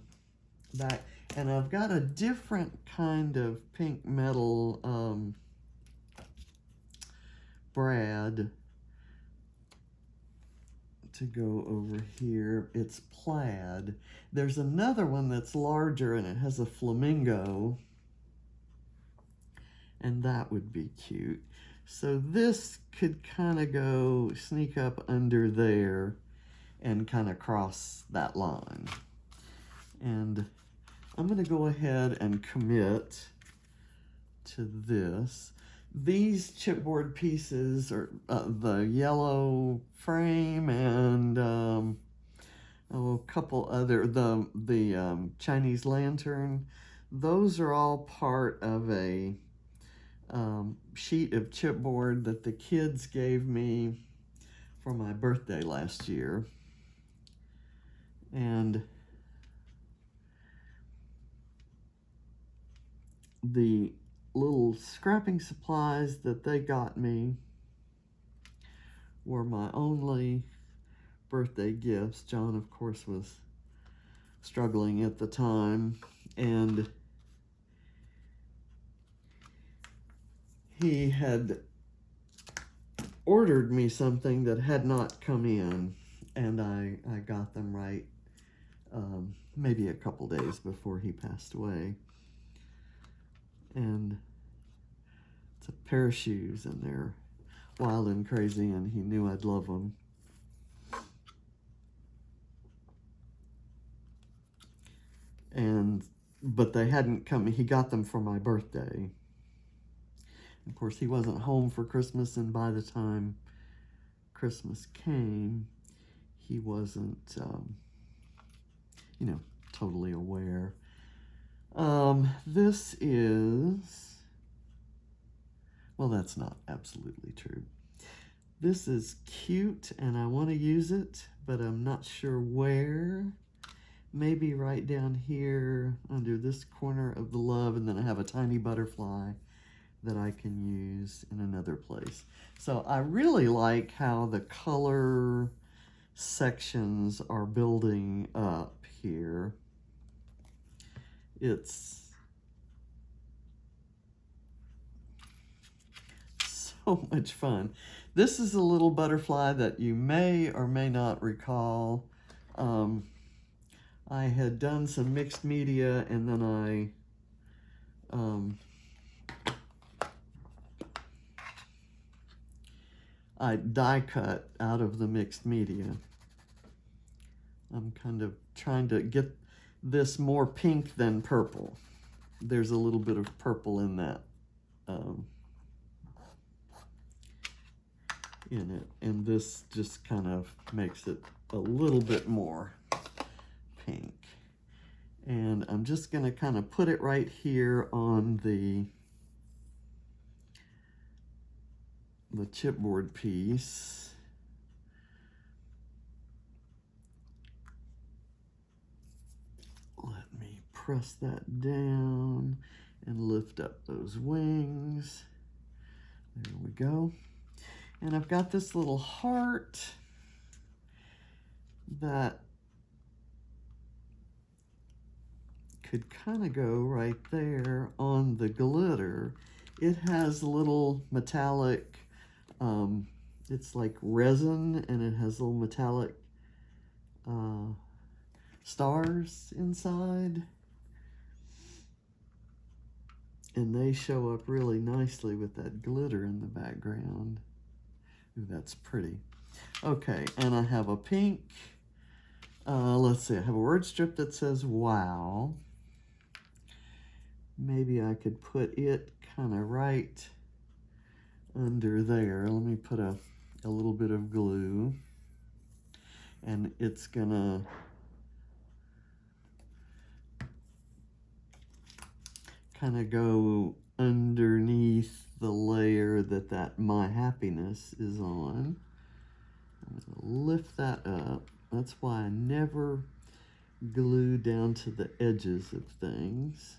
back. And I've got a different kind of pink metal brad to go over here. It's plaid. There's another one that's larger and it has a flamingo, and that would be cute. So this could kind of go sneak up under there and kind of cross that line. And I'm going to go ahead and commit to this. These chipboard pieces are the yellow frame and a couple other, the Chinese lantern. Those are all part of a sheet of chipboard that the kids gave me for my birthday last year. And the little scrapping supplies that they got me were my only birthday gifts. John, of course, was struggling at the time, and he had ordered me something that had not come in, and I got them right maybe a couple days before he passed away. And it's a pair of shoes, and they're wild and crazy, and he knew I'd love them. But they hadn't come. He got them for my birthday. Of course, he wasn't home for Christmas, and by the time Christmas came, he wasn't, you know, totally aware. This is, well, that's not absolutely true. This is cute and I want to use it, but I'm not sure where. Maybe right down here under this corner of the love, and then I have a tiny butterfly that I can use in another place. So I really like how the color sections are building up here. It's so much fun. This is a little butterfly that you may or may not recall. I had done some mixed media, and then I die cut out of the mixed media. I'm kind of trying to get this more pink than purple. There's a little bit of purple in that, in it, and this just kind of makes it a little bit more pink. And I'm just going to kind of put it right here on the chipboard piece. Let me press that down and lift up those wings. There we go. And I've got this little heart that could kind of go right there on the glitter. It has little metallic, it's like resin, and it has little metallic stars inside. And they show up really nicely with that glitter in the background. Ooh, that's pretty. Okay, and I have a pink, let's see, I have a word strip that says wow. Maybe I could put it kind of right under there. Let me put a little bit of glue, and it's gonna kind of go underneath the layer that my happiness is on. I'm gonna lift that up. That's why I never glue down to the edges of things.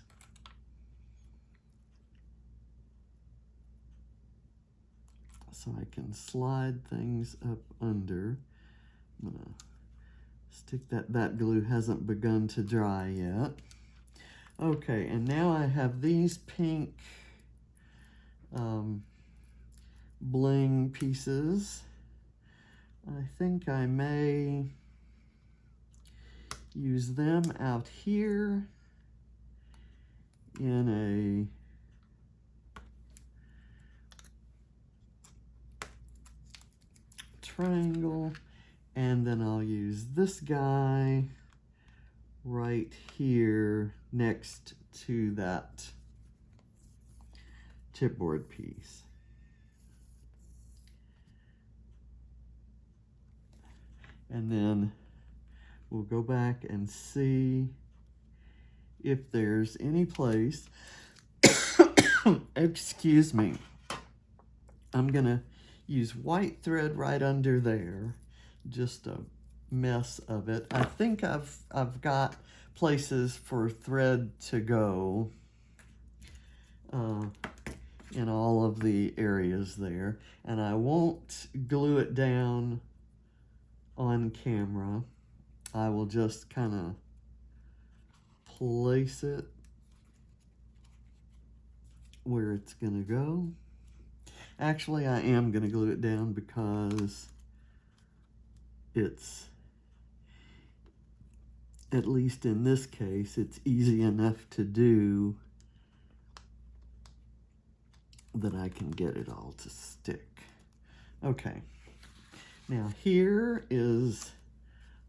So I can slide things up under. I'm gonna stick that glue hasn't begun to dry yet. Okay, and now I have these pink bling pieces. I think I may use them out here in a triangle, and then I'll use this guy right here next to that chipboard piece. And then we'll go back and see if there's any place, excuse me, I'm gonna use white thread right under there, just a mess of it. I think I've got places for thread to go in all of the areas there, and I won't glue it down on camera. I will just kind of place it where it's gonna go. Actually, I am gonna glue it down because it's, at least in this case, it's easy enough to do that I can get it all to stick. Okay, now here is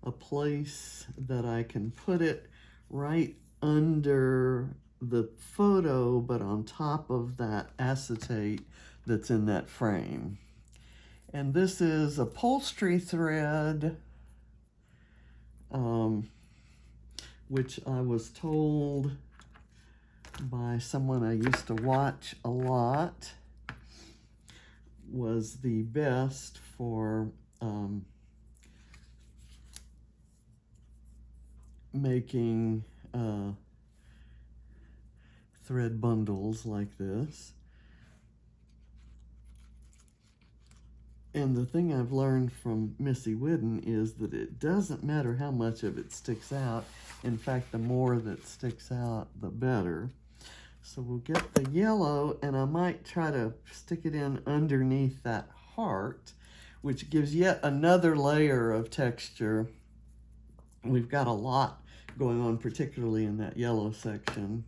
a place that I can put it right under the photo, but on top of that acetate that's in that frame. And this is upholstery thread, which I was told by someone I used to watch a lot was the best for making thread bundles like this. And the thing I've learned from Missy Whidden is that it doesn't matter how much of it sticks out. In fact, the more that sticks out, the better. So we'll get the yellow, and I might try to stick it in underneath that heart, which gives yet another layer of texture. We've got a lot going on, particularly in that yellow section.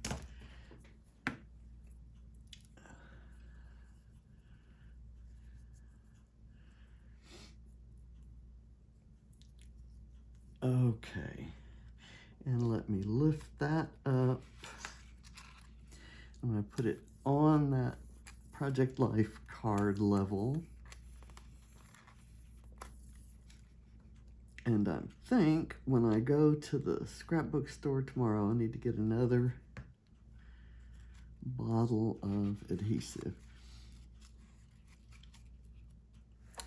Okay, and let me lift that up. I'm going to put it on that Project Life card level. And I think when I go to the scrapbook store tomorrow, I need to get another bottle of adhesive.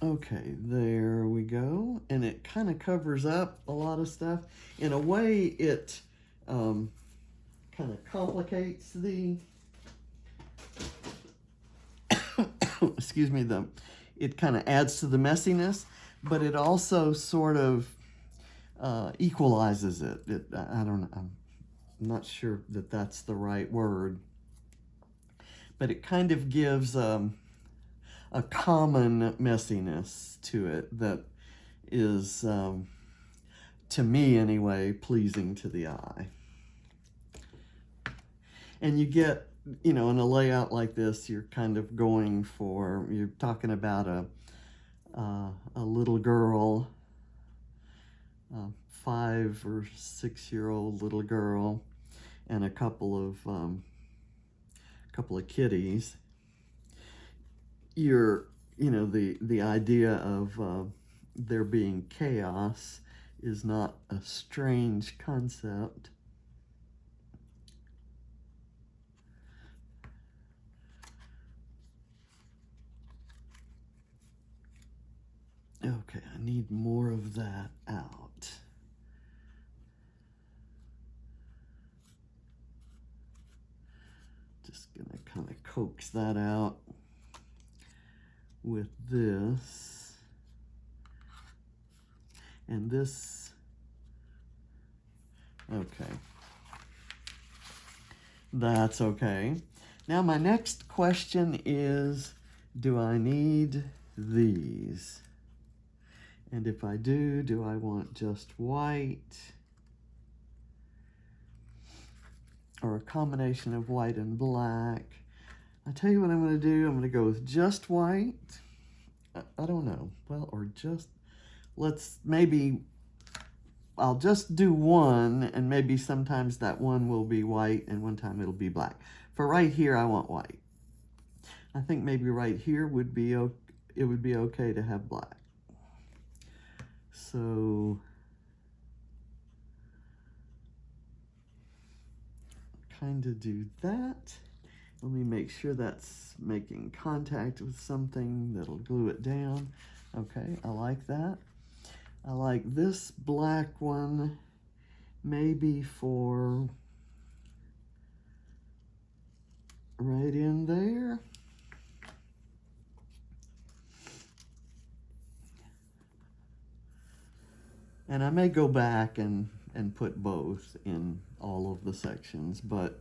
Okay, there we go. And it kind of covers up a lot of stuff. In a way, it kind of complicates the, excuse me, it kind of adds to the messiness, but it also sort of equalizes it. I don't know, I'm not sure that that's the right word, but it kind of gives a common messiness to it that is, to me anyway, pleasing to the eye. And you get, you know, in a layout like this, you're kind of going for, you're talking about a little girl, 5 or 6 year old little girl, and a couple of kitties. You know, the idea of there being chaos is not a strange concept. Okay, I need more of that out. Just gonna kind of coax that out with this. And this, okay. That's okay. Now my next question is, do I need these? And if I do I want just white? Or a combination of white and black? I tell you what I'm going to do. I'm going to go with just white. I don't know. Well, or just, I'll just do one, and maybe sometimes that one will be white and one time it'll be black. For right here, I want white. I think maybe right here it would be okay to have black. So kind of do that. Let me make sure that's making contact with something that'll glue it down. Okay, I like that. I like this black one, maybe for right in there. And I may go back and put both in all of the sections, but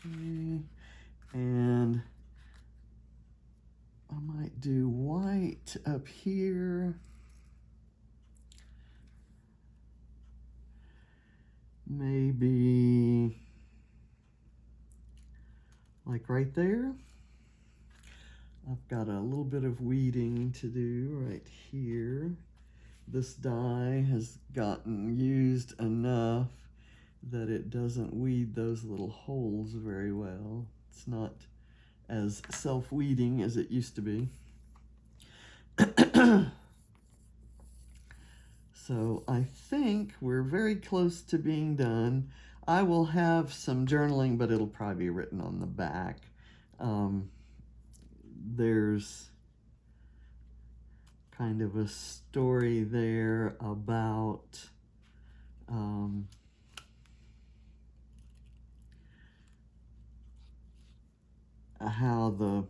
okay. And I might do white up here. Maybe like right there. I've got a little bit of weeding to do right here. this die has gotten used enough that it doesn't weed those little holes very well. It's not as self-weeding as it used to be. So I think we're very close to being done. I will have some journaling, but it'll probably be written on the back. There's kind of a story there about how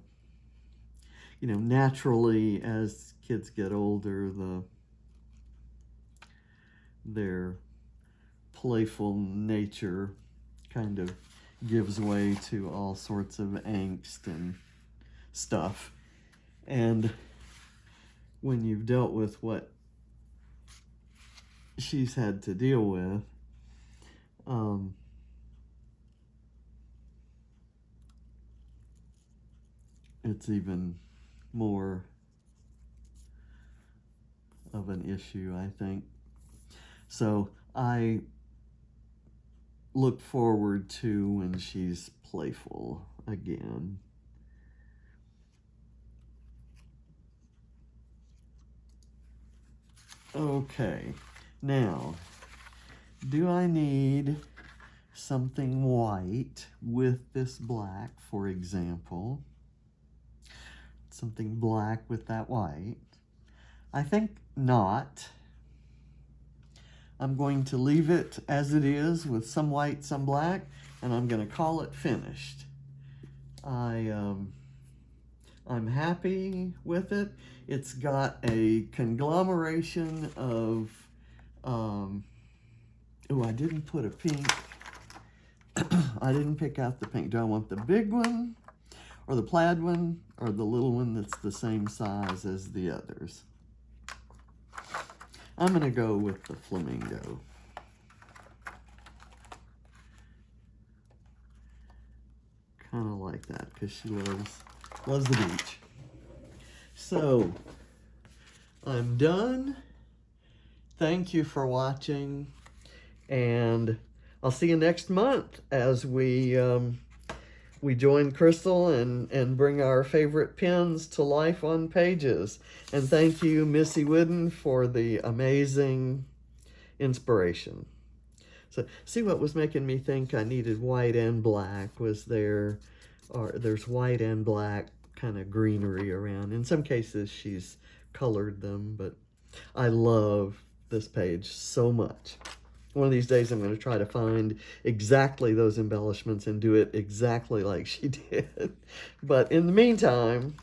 naturally as kids get older, their playful nature kind of gives way to all sorts of angst and stuff. And when you've dealt with what she's had to deal with, it's even more of an issue, I think. So I look forward to when she's playful again. Okay, now, do I need something white with this black, for example? Something black with that white? I think not. I'm going to leave it as it is with some white, some black, and I'm going to call it finished. I'm happy with it. It's got a conglomeration of, oh, I didn't put a pink. I didn't pick out the pink. Do I want the big one, or the plaid one, or the little one that's the same size as the others? I'm going to go with the flamingo. Kind of like that because she loves the beach. So, I'm done. Thank you for watching, and I'll see you next month as we join Crystal and bring our favorite pins to life on pages. And thank you, Missy Whidden, for the amazing inspiration. So, see what was making me think I needed white and black was there's white and black kind of greenery around. In some cases, she's colored them, but I love this page so much. One of these days, I'm going to try to find exactly those embellishments and do it exactly like she did. But in the meantime,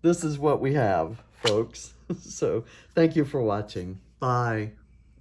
this is what we have, folks. So thank you for watching. Bye.